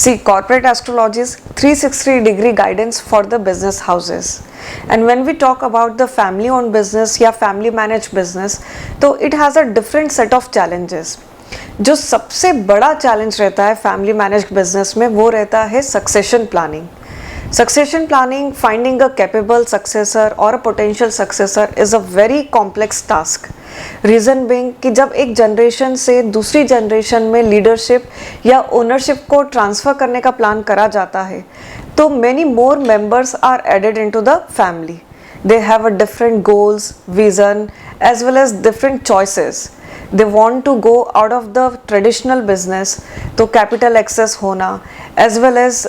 See, corporate astrology is 360-degree guidance for the business houses. And when we talk about the family-owned business या family-managed business, तो it has a different set of challenges. जो सबसे बड़ा challenge रहता है family managed business में वो रहता है succession planning. Succession planning, finding a capable successor or a potential successor is a very complex task. Reason being कि जब एक जनरेशन से दूसरी जनरेशन में लीडरशिप या ओनरशिप को ट्रांसफ़र करने का प्लान करा जाता है तो many more members are added into the family. They have a different goals, vision as well as different choices. They want to go out of the traditional business तो capital access होना as well as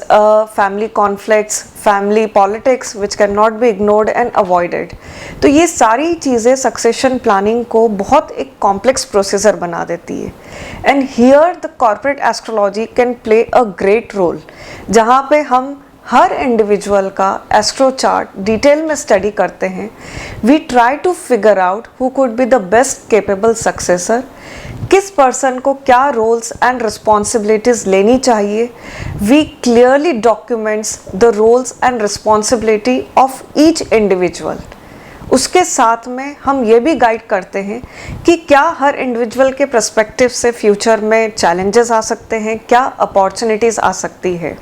family conflicts, family politics which cannot be ignored and avoided. तो ये सारी चीज़ें succession planning को बहुत एक complex procedure बना देती है. And here the corporate astrology can play a great role जहाँ पे हम हर इंडिविजुअल का एस्ट्रो चार्ट डिटेल में स्टडी करते हैं. We try to figure out who could be the best capable successor, किस पर्सन को क्या रोल्स एंड रिस्पॉन्सिबिलिटीज लेनी चाहिए. We clearly documents the roles and responsibility of each individual. उसके साथ में हम ये भी गाइड करते हैं कि क्या हर इंडिविजुअल के पर्सपेक्टिव से फ्यूचर में चैलेंजेस आ सकते हैं, क्या अपॉर्चुनिटीज़ आ सकती है.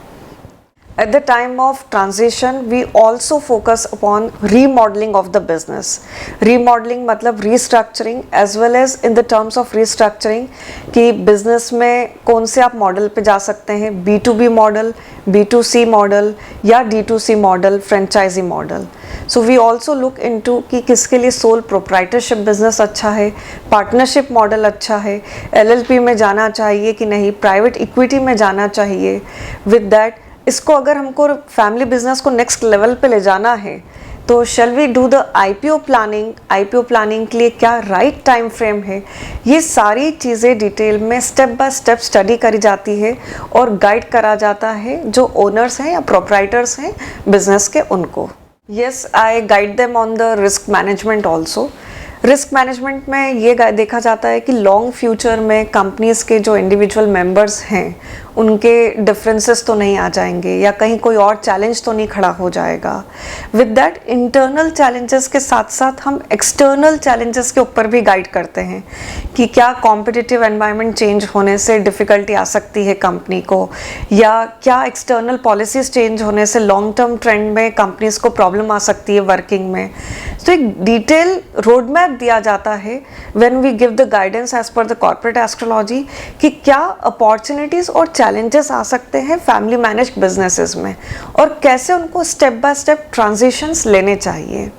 At the time of transition, we also focus upon remodeling of the business. Remodeling मतलब restructuring as well as in the terms of restructuring कि business में कौन से आप मॉडल पे जा सकते हैं, B2B मॉडल, B2C मॉडल या D2C model, franchisee model. So we also look into कि किसके लिए सोल प्रोप्राइटरशिप बिजनेस अच्छा है, पार्टनरशिप मॉडल अच्छा है, LLP में जाना चाहिए कि नहीं, प्राइवेट इक्विटी में जाना चाहिए. विद दैट इसको अगर हमको फैमिली बिजनेस को नेक्स्ट लेवल पे ले जाना है तो shall we do the IPO planning. IPO planning के लिए क्या राइट टाइम फ्रेम है, ये सारी चीज़ें डिटेल में स्टेप बाय स्टेप स्टडी करी जाती है और गाइड करा जाता है जो ओनर्स हैं या प्रोप्राइटर्स हैं बिजनेस के उनको. Yes, I guide them on the risk management also. Risk management में ये देखा जाता है कि लॉन्ग फ्यूचर में कंपनीज के जो इंडिविजुअल मेंबर्स हैं उनके डिफरेंसेस तो नहीं आ जाएंगे या कहीं कोई और चैलेंज तो नहीं खड़ा हो जाएगा. विद दैट इंटरनल चैलेंजेस के साथ साथ हम एक्सटर्नल चैलेंजेस के ऊपर भी गाइड करते हैं कि क्या कॉम्पिटिटिव एनवायरनमेंट चेंज होने से डिफ़िकल्टी आ सकती है कंपनी को, या क्या एक्सटर्नल पॉलिसीज़ चेंज होने से लॉन्ग टर्म ट्रेंड में कंपनीज को प्रॉब्लम आ सकती है वर्किंग में. तो एक डिटेल रोड मैप दिया जाता है when we give the guidance as per the corporate astrology कि क्या अपॉर्चुनिटीज़ और चैलेंजेस आ सकते हैं फैमिली मैनेज्ड बिजनेसेस में और कैसे उनको स्टेप बाय स्टेप ट्रांजिशंस लेने चाहिए.